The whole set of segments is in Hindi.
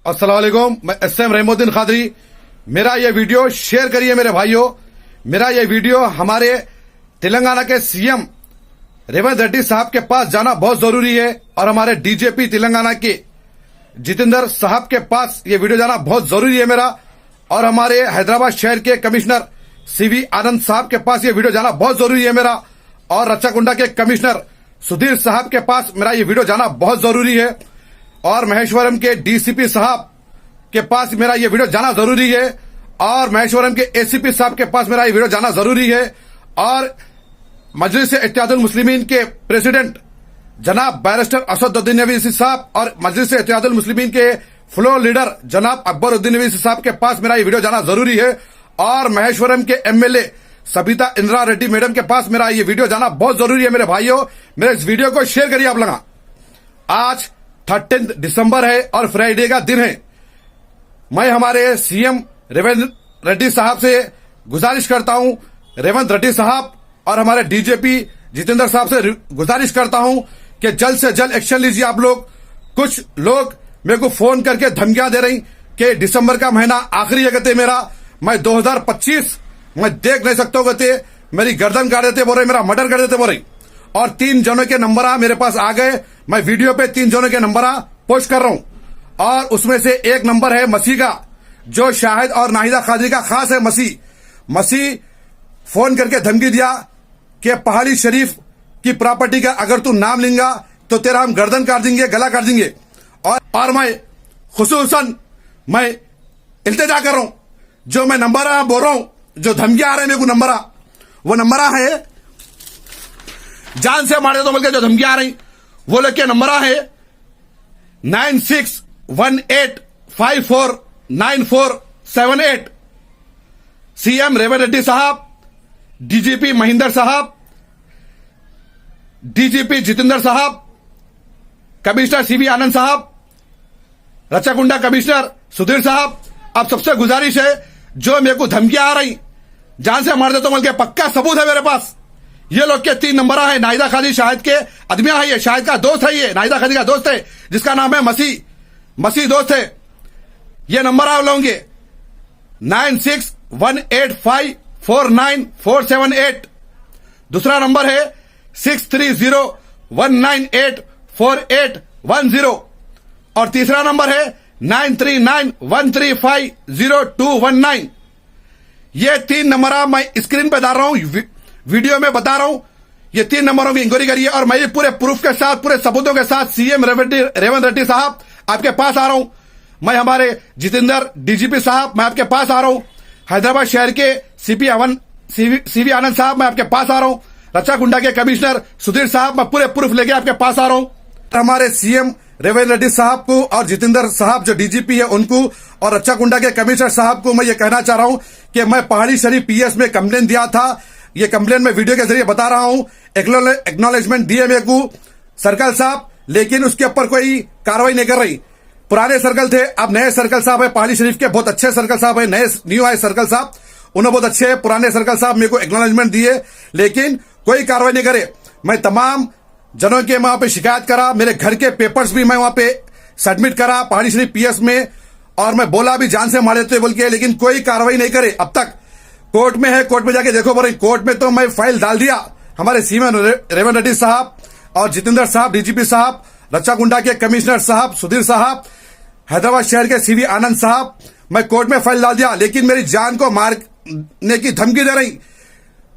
अस्सलाम वालेकुम। मैं एसएम रहमुद्दीन खादरी। मेरा ये वीडियो शेयर करिए मेरे भाइयों। मेरा ये वीडियो हमारे तेलंगाना के सीएम रेवंत रेड्डी साहब के पास जाना बहुत जरूरी है और हमारे डीजीपी तेलंगाना के जितेंद्र साहब के पास ये वीडियो जाना बहुत जरूरी है मेरा, और हमारे हैदराबाद शहर के कमिश्नर सीवी आनंद साहब के पास ये वीडियो जाना बहुत जरूरी है मेरा, और रच्चाकुंडा के कमिश्नर सुधीर साहब के पास मेरा ये वीडियो जाना बहुत जरूरी है, और महेश्वरम के डीसीपी साहब के पास मेरा ये वीडियो जाना जरूरी है, और महेश्वरम के एसीपी साहब के पास मेरा ये वीडियो जाना जरूरी है, और मजलिस इत्तेहादुल मुस्लिमीन के प्रेसिडेंट जनाब बैरिस्टर असदुद्दीन अवीसी साहब और मजलिस इत्तेहादुल मुस्लिमीन के फ्लोर लीडर जनाब अकबरुद्दीन अवीसी साहब के पास मेरा ये वीडियो जाना जरूरी है, और महेश्वरम के एमएलए सबिता इंदिरा रेड्डी मैडम के पास मेरा ये वीडियो जाना बहुत जरूरी है मेरे भाइयों। मेरे इस वीडियो को शेयर करिए आप लोग। आज 13 दिसंबर है और फ्राइडे का दिन है। मैं हमारे सीएम रेवंत रेड्डी साहब से गुजारिश करता हूं, रेवंत रेड्डी साहब और हमारे डीजीपी जितेंद्र साहब से गुजारिश करता हूं कि जल्द से जल्द एक्शन लीजिए आप लोग। कुछ लोग मेरे को फोन करके धमकियां दे रही कि दिसंबर का महीना आखिरी है कहते मेरा, मैं 2025 मैं देख नहीं सकता हूं कहते, मेरी गर्दन काट देते बोल रहे, मेरा मर्डर कर देते बोल रही, और 3 जनों के नंबर मेरे पास आ गए। मैं वीडियो पे 3 जनों के नंबर पोस्ट कर रहा हूं, और उसमें से एक नंबर है मसीह का, जो शाहिद और नाहिदा खादरी का खास है। मसीह फोन करके धमकी दिया कि पहाड़ी शरीफ की प्रॉपर्टी का अगर तू नाम लेंगा तो तेरा हम गर्दन काट देंगे, गला काट देंगे। और मैं खुसूसन मैं इल्तिजा कर रहा हूं, जो मैं नंबर बोल रहा हूं, जो धमकियां आ रहे हैं मेरे को नंबर, वो नंबर है जान से मारे तो बोलकर जो धमकियां आ रही, वो लोग के नंबर है 9618549478। सीएम रेवंत रेड्डी साहब, डीजीपी महेंद्र साहब, डीजीपी जितेंद्र साहब, कमिश्नर सीवी आनंद साहब, रच्चाकुंडा कमिश्नर सुधीर साहब, आप सबसे गुजारिश है, जो मेरे को धमकियां आ रही जान से मार देता हूं बोल, पक्का सबूत है मेरे पास। ये लोग के 3 नंबर है, नाहिदा खादी शाहिद के आदमिया है, ये शाहिद का दोस्त है, ये नाहिदा खादी का दोस्त है जिसका नाम है मसीह दोस्त है। ये नंबर आप लोगे 9618549478। दूसरा नंबर है 6301984810, और तीसरा नंबर है 9391350219। ये 3 नंबर मैं स्क्रीन पे डाल रहा हूं, वीडियो में बता रहा हूं। ये 3 नंबरों की इंक्वायरी करिए, और मैं ये पूरे प्रूफ के साथ, पूरे सबूतों के साथ सीएम रेवंत रेड्डी साहब आपके पास आ रहा हूं। मैं हमारे जितेंद्र डीजीपी साहब मैं आपके पास आ रहा हूं। हैदराबाद शहर के सीवी आनंद साहब मैं आपके पास आ रहा हूं। रच्चाकुंडा के कमिश्नर सुधीर साहब मैं पूरे प्रूफ लेके आपके पास आ रहा हूं। हमारे सीएम रेवंत रेड्डी साहब को और जितेंद्र साहब जो डीजीपी है उनको, और रच्चाकुंडा के कमिश्नर साहब को मैं ये कहना चाह रहा हूं कि मैं पहाड़ी शरीफ पीएस में कंप्लेन दिया था। ये कंप्लेन मैं वीडियो के जरिए बता रहा हूं। एक्नॉलेजमेंट दिए मेरे को सर्कल साहब, लेकिन उसके ऊपर कोई कार्रवाई नहीं कर रही। पुराने सर्कल थे, अब नए सर्कल साहब है पहाड़ी शरीफ के, बहुत अच्छे सर्कल साहब है, न्यू आए सर्कल साहब, उन्हें बहुत अच्छे पुराने सर्कल साहब मेरे को एक्नॉलेजमेंट दिए, लेकिन कोई कार्रवाई नहीं करे। मैं तमाम जनों के वहां पे शिकायत करा, मेरे घर के पेपर्स भी मैं वहां पे सबमिट करा पहाड़ी शरीफ पीएस में, और मैं बोला भी जान से मार देते बोल के, लेकिन कोई कार्रवाई नहीं करे। अब तक कोर्ट में है, कोर्ट में जाके देखो बोल रही, कोर्ट में तो मैं फाइल डाल दिया। हमारे सीएम रेवंत रेड्डी साहब और जितेंद्र साहब, डीजीपी साहब, रच्चाकुंडा के कमिश्नर साहब, सुधीर साहब, हैदराबाद शहर के सीवी आनंद साहब, मैं कोर्ट में फाइल डाल दिया, लेकिन मेरी जान को मारने की धमकी दे रही,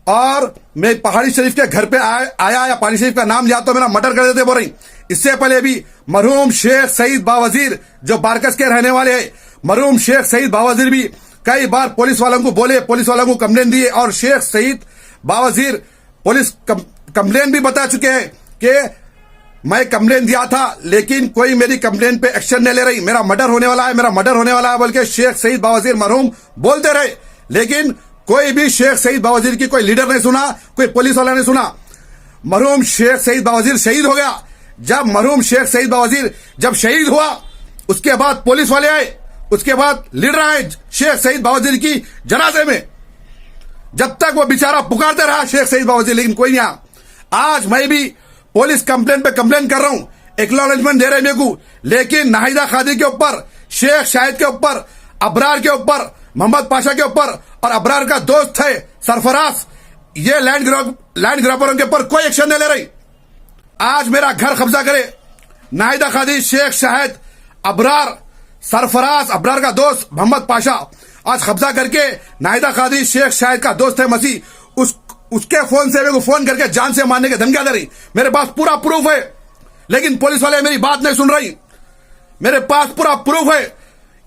और मैं पहाड़ी शरीफ के घर पे आया या पहाड़ी शरीफ का नाम लिया तो मेरा मर्डर कर देते बोल रही। इससे पहले भी मरहूम शेख सईद बावजीर जो बारकस के रहने वाले हैं, मरहूम शेख सईद बावजीर भी कई बार पुलिस वालों को बोले, पुलिस वालों को कंप्लेन दिए, और शेख सईद बावजीर पुलिस कंप्लेन भी बता चुके हैं कि मैं कंप्लेन दिया था, लेकिन कोई मेरी कंप्लेन पे एक्शन नहीं ले रही। मेरा मर्डर होने वाला है, मेरा मर्डर होने वाला है बोल के शेख सईद बावजीर मरहूम बोलते रहे, लेकिन कोई भी शेख सईद बावजीर की कोई लीडर नहीं सुना, कोई पुलिस वाला नहीं सुना। मरहूम शेख सईद बावजीर शहीद हो गया। जब मरहूम शेख सईद बावजीर जब शहीद हुआ, उसके बाद पुलिस वाले आए, उसके बाद लीडर आए शेख सईद बावजीर की जनाजे में। जब तक वो बेचारा पुकारते रहा शेख सईद बावजीर, लेकिन कोई नहीं आया। आज मैं भी पुलिस कंप्लेन पे कंप्लेन कर रहा हूं, एक्नॉलेजमेंट दे रहे मेरे को, लेकिन नाहिदा खादी के ऊपर शेख शाहिद के ऊपर, अबरार के ऊपर, मोहम्मद पाशा के ऊपर और अबरार का दोस्त है सरफराज, ये लैंड ग्रैबरों के ऊपर कोई एक्शन नहीं ले रही। आज मेरा घर कब्जा करे नाहिदा कादरी, शेख शाहिद, अबरार, सरफराज, अबरार का दोस्त मोहम्मद पाशा, आज कब्जा करके नाहिदा कादरी, शेख शाहिद का दोस्त है मसीह, उसके फोन से मेरे को फोन करके जान से मारने की धमकियां दे रही। मेरे पास पूरा प्रूफ है, लेकिन पुलिस वाले मेरी बात नहीं सुन रही। मेरे पास पूरा प्रूफ है।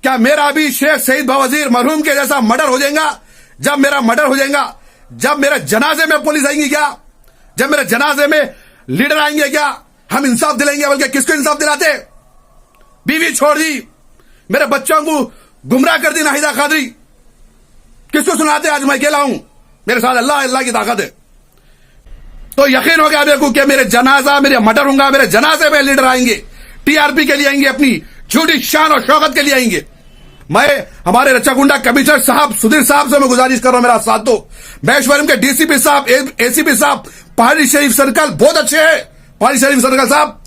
क्या मेरा भी शेख सईद बावजीर मरहूम के जैसा मर्डर हो जाएगा? जब मेरा मर्डर हो जाएगा, जब मेरे जनाजे में पुलिस आएंगी क्या? जब मेरे जनाजे में लीडर आएंगे क्या? हम इंसाफ दिलाएंगे? बल्कि किसको इंसाफ दिलाते? बीवी छोड़ दी, मेरे बच्चों को गुमराह कर दी नाहिदा कादरी, किसको सुनाते? आज मैं अकेला हूं, मेरे साथ अल्लाह की ताकत है। तो यकीन हो गया मेरे को कि मेरे जनाजा, मेरे मर्डर होगा, मेरे जनाजे में लीडर आएंगे, टीआरपी के लिए आएंगे, अपनी झूठी शान और शौकत के लिए आएंगे। मैं हमारे रच्चाकुंडा कमिश्नर साहब सुधीर साहब से मैं गुजारिश कर रहा हूं, मेरा साथ दो। महेश्वरम के डीसीपी साहब, एसीपी साहब, पहाड़ी शरीफ सर्कल बहुत अच्छे हैं। पहाड़ी शरीफ सर्कल साहब,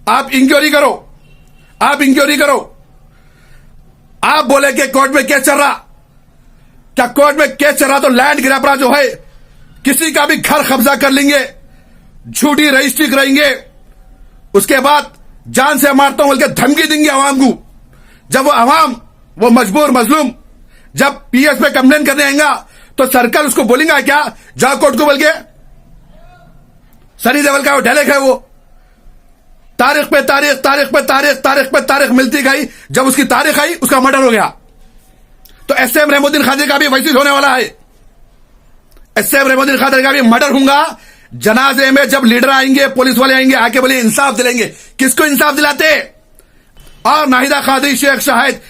आप इंक्वायरी करो, आप इंक्वायरी करो। आप बोले कि कोर्ट में केस चल रहा, क्या कोर्ट में केस चल रहा तो लैंड ग्रैबर जो है किसी का भी घर कब्जा कर लेंगे, झूठी रजिस्ट्री कराएंगे, उसके बाद जान से मारता हूं बोल के धमकी देंगे आवाम को। जब वो आवाम, वो मजबूर मजलूम जब पीएस पे कंप्लेन करने आएगा तो सर्कल उसको बोलेंगे क्या? जाओ कोर्ट को बोल के। सनी देओल का वो डायलॉग है, वो तारीख पे तारीख, तारीख पे तारीख, तारीख पे तारीख मिलती गई। जब उसकी तारीख आई उसका मर्डर हो गया। तो एसएम रहमुद्दीन खादरी का भी वैसे होने वाला है। एसएम रहमुद्दीन खादरी का भी मर्डर होगा। जनाजे में जब लीडर आएंगे, पुलिस वाले आएंगे, आके बोले इंसाफ दिलाएंगे। किसको इंसाफ दिलाते? और नाहिदा कादरी, शेख शाहिद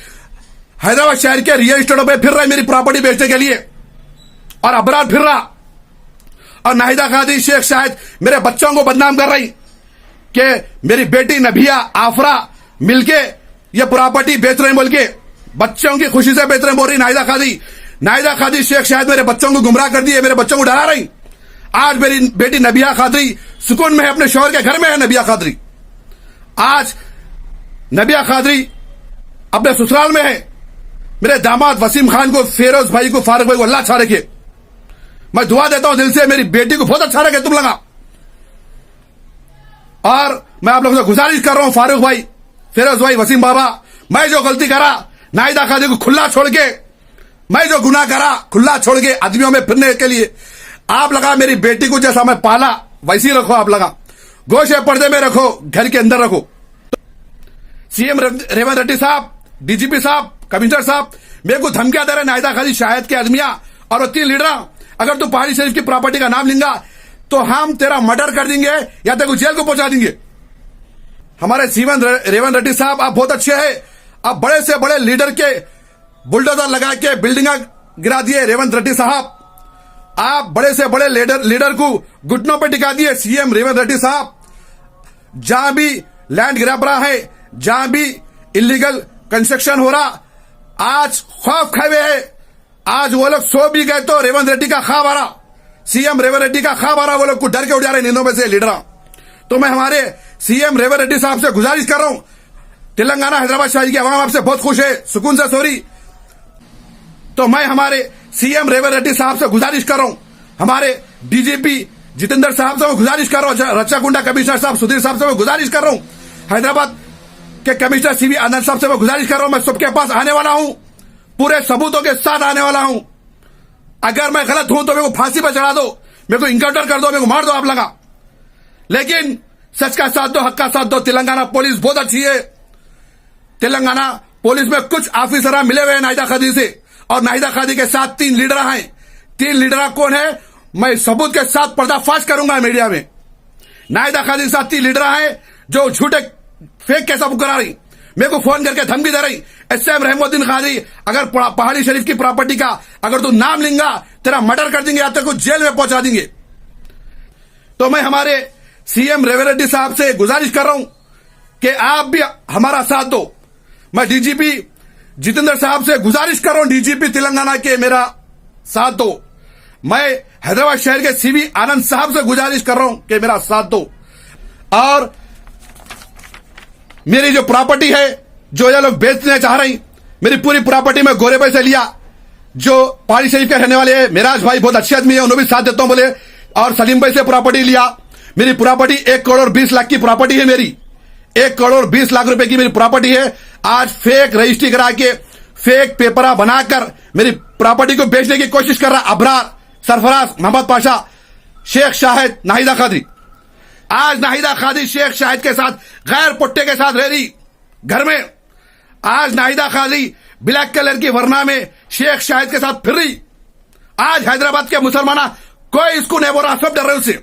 हैदराबाद शहर के रियल एस्टेटों पे फिर रहे मेरी प्रॉपर्टी बेचने के लिए, और अबरार फिर रहा, और नाहिदा कादरी, शेख शाहिद मेरे बच्चों को बदनाम कर रही कि मेरी बेटी नबिया, आफरा मिलके ये प्रॉपर्टी बेच रहे बोल के, बच्चों की खुशी से बेच रहे बोल रही नाहिदा कादरी। नाहिदा कादरी, शेख शाहिद मेरे बच्चों को गुमराह कर दिए, मेरे बच्चों को डरा रही। आज मेरी बेटी नबिया कादरी सुकून में है, अपने शौहर के घर में है नबिया कादरी। आज नबिया कादरी अपने ससुराल में है। मेरे दामाद वसीम खान को, फेरोज भाई को, फारूक भाई को अल्लाह अच्छा रखे। मैं दुआ देता हूं दिल से, मेरी बेटी को बहुत अच्छा रखे तुम लगा। और मैं आप लोगों से गुजारिश कर रहा हूं, फारूक भाई, फेरोज भाई, वसीम बाबा, मैं जो गलती करा नाहिदा कादरी को खुला छोड़ के, मैं जो गुनाह करा खुला छोड़ के आदमियों में फिरने के लिए, आप लगा मेरी बेटी को जैसा मैं पाला वैसे ही रखो। आप लगा गोशे पर्दे में रखो, घर के अंदर रखो। सीएम रेवंत रेड्डी साहब, डीजीपी साहब, कमिश्नर साहब मेरे को धमकियां दे रहे नाहिदा कादरी, शाहिद के आदमियां और 3 लीडर, अगर तू पहाड़ी शरीफ की प्रॉपर्टी का नाम लेंगा तो हम तेरा मर्डर कर देंगे या तेरे को जेल को पहुंचा देंगे। हमारे सीएम रेवंत रेड्डी साहब, आप बहुत अच्छे हैं। आप बड़े से बड़े लीडर के बुलडोजर लगा के बिल्डिंगा गिरा दिए। रेवंत रेड्डी साहब, आप बड़े से बड़े लीडर को घुटनों पर टिका दिए। सीएम रेवंत रेड्डी साहब, जहां भी लैंड ग्रैबरा है, जहां भी इलीगल कंस्ट्रक्शन हो रहा, आज खौफ खाए हुए है। आज वो लोग सो भी गए तो रेवंत रेड्डी का ख्वाब आ रहा, सीएम रेवंत रेड्डी का ख्वाब आ रहा। वो लोग को डर के उठ जा रहे नींदों में से लीडर। तो मैं हमारे सीएम रेवंत रेड्डी साहब से गुजारिश कर रहा हूं, तेलंगाना हैदराबाद शहर की आवाम आपसे बहुत खुश है, सुकून से सो रही। तो मैं हमारे सीएम रेवंत रेड्डी साहब से गुजारिश कर रहा हूं, हमारे डीजीपी जितेंद्र साहब से मैं गुजारिश कर रहा हूं, रच्चाकुंडा कमिश्नर साहब सुधीर साहब से मैं गुजारिश कर रहा हूं, हैदराबाद के कमिश्नर सीवी आनंद साहब से मैं गुजारिश कर रहा हूं, मैं सबके पास आने वाला हूं, पूरे सबूतों के साथ आने वाला हूं। अगर मैं गलत हूं तो मेरे को फांसी पर चढ़ा दो, मेरे को इनकाउंटर कर दो, मेरे को मार दो आप लगा, लेकिन सच का साथ दो, हक का साथ दो। तेलंगाना पुलिस बहुत अच्छी है। तेलंगाना पुलिस में कुछ ऑफिसर मिले हुए हैं नाहिदा कादरी से, और नाहिदा कादरी के साथ 3 लीडर हैं। 3 लीडर कौन है? मैं सबूत के साथ पर्दाफाश करूंगा मीडिया में। नाहिदा कादरी के साथ 3 लीडर हैं जो झूठे फेक केस बुक करा रही, मेरे को फोन करके धमकी दे रही। एसएम रहमुद्दीन खादरी, अगर पहाड़ी शरीफ की प्रॉपर्टी का अगर तू नाम लेंगा तेरा मर्डर कर देंगे या तेरे को जेल में पहुंचा देंगे। तो मैं हमारे सीएम रेवंत रेड्डी साहब से गुजारिश कर रहा हूं कि आप भी हमारा साथ दो। मैं डीजीपी जितेंद्र साहब से गुजारिश कर रहा हूं, डीजीपी तेलंगाना के मेरा साथ दो। मैं हैदराबाद शहर के सीवी आनंद साहब से गुजारिश कर रहा हूं कि मेरा साथ दो। और मेरी जो प्रॉपर्टी है जो ये लोग बेचने चाह रहे हैं, मेरी पूरी प्रॉपर्टी में गोरे पैसे लिया। जो पहाड़ी शरीफ के रहने वाले हैं, मेराज भाई बहुत अच्छे आदमी है, उन्होंने भी साथ देता हूं बोले, और सलीम भाई से प्रॉपर्टी लिया। मेरी प्रॉपर्टी 1 करोड़ 20 लाख की प्रॉपर्टी है मेरी, 1 करोड़ 20 लाख रुपए की मेरी प्रॉपर्टी है। आज फेक रजिस्ट्री करा के, फेक पेपरा बनाकर मेरी प्रॉपर्टी को बेचने की कोशिश कर रहा अबरार, सरफराज, मोहम्मद पाशा, शेख शाहिद, नाहिदा कादरी। आज नाहिदा कादरी शेख शाहिद के साथ गैर पुट्टे के साथ रह रही घर में। आज नाहिदा कादरी ब्लैक कलर की वरना में शेख शाहिद के साथ फिर रही। आज हैदराबाद के मुसलमाना कोई इसको नहीं बोल रहा, सब डर रहे उससे।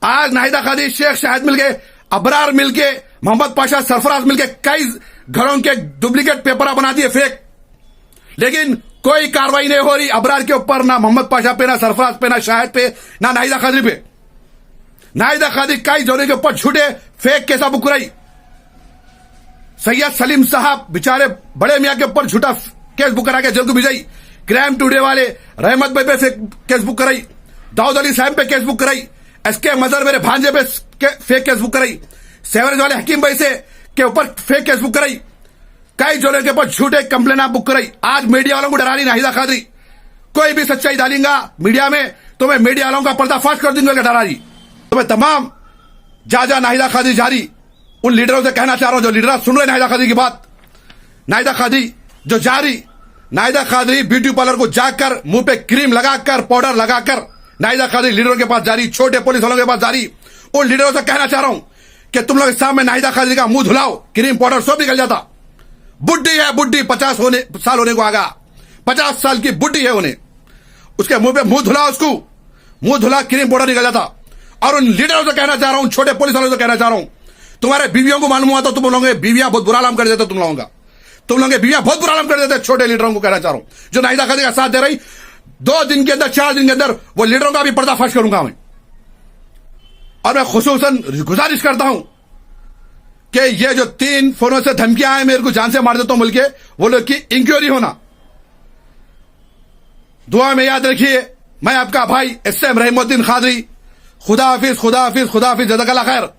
आज नाहिदा कादरी शेख शाहिद मिलके, अबरार मिलके, मोहम्मद पाशा, सरफराज मिलके कई घरों के डुप्लीकेट पेपर बना दिए फेक, लेकिन कोई कार्रवाई नहीं हो रही अबरार के ऊपर, ना मोहम्मद पाशा पे, ना सरफराज पे, ना शाहिद पे, ना नाहिदा कादरी पे। नाहिदा कादरी कई जोड़े के ऊपर झूठे फेक केसा बुक रही। सैयद सलीम साहब बेचारे बड़े मियां के ऊपर झूठा केस बुक करा के जेल को भिजाई। क्राइम टुडे वाले रहमत भाई पे केस बुक कराई, दाऊद अली साहब पे केस बुक कराई, एसके मजहर मेरे भांजे पे फेक केस बुक कराई, सेवरेज वाले हकीम भाई से के ऊपर फेक केस बुक कराई। कई जोड़े के ऊपर झूठे कंप्लेन आप बुक कराई। आज मीडिया वालों को डरा रही नाहिदा कादरी, कोई भी सच्चाई डालेंगा मीडिया में तो मैं मीडिया वालों का पर्दाफाश कर दूंगा, डरा रही। तो मैं तमाम जा नाहिदा कादरी जारी उन लीडरों से कहना चाह रहा हूं, जो लीडर सुन रहे नाहिदा कादरी की बात। नाहिदा कादरी जो जारी, नाहिदा कादरी ब्यूटी पार्लर को जाकर मुंह पे क्रीम लगाकर, पाउडर लगाकर नाहिदा कादरी लीडरों के पास जारी, छोटे पुलिस वालों के पास जारी। उन लीडरों से कहना चाह रहा हूं कि तुम लोग सामने नाहिदा कादरी का मुंह धुलाओ, क्रीम पाउडर सब निकल जाता। बुढ़ी है, बुढ़ी 50 साल होने को आगा, 50 साल की बुढ़ी है उन्हें, उसके मुंह पे मुंह धुला, उसको मुंह धुला, क्रीम पाउडर निकल जाता। और उन लीडरों से कहना चाह रहा हूं, छोटे पुलिस वालों से कहना चाह रहा हूं, तुम्हारे बीवियों को मालूम हुआ तो तुम लोगों के बीवियां बहुत बुरा नाम कर देते, तुम लोगों का, तुम लोगों के बीवियां बहुत बुरा नाम कर देते। छोटे लीडरों को कहना चाह रहा हूं जो नाहिदा कादरी का साथ दे रही, 2 दिन के अंदर, 4 दिन के अंदर वो लीडरों का भी पर्दाफाश करूंगा मैं। और मैं खुसूसन गुजारिश करता हूं कि ये जो 3 फोनों से धमकियां आए मेरे को जान से मार देता हूं मिलके, वो लोग की इंक्वायरी होना दुआ में याद रखिए। मैं आपका भाई एसएम रहीमुद्दीन कादरी, खुदा हाफिज, खुदा हाफिज, खुदा हाफिज, जज़ाकल्लाह खैर।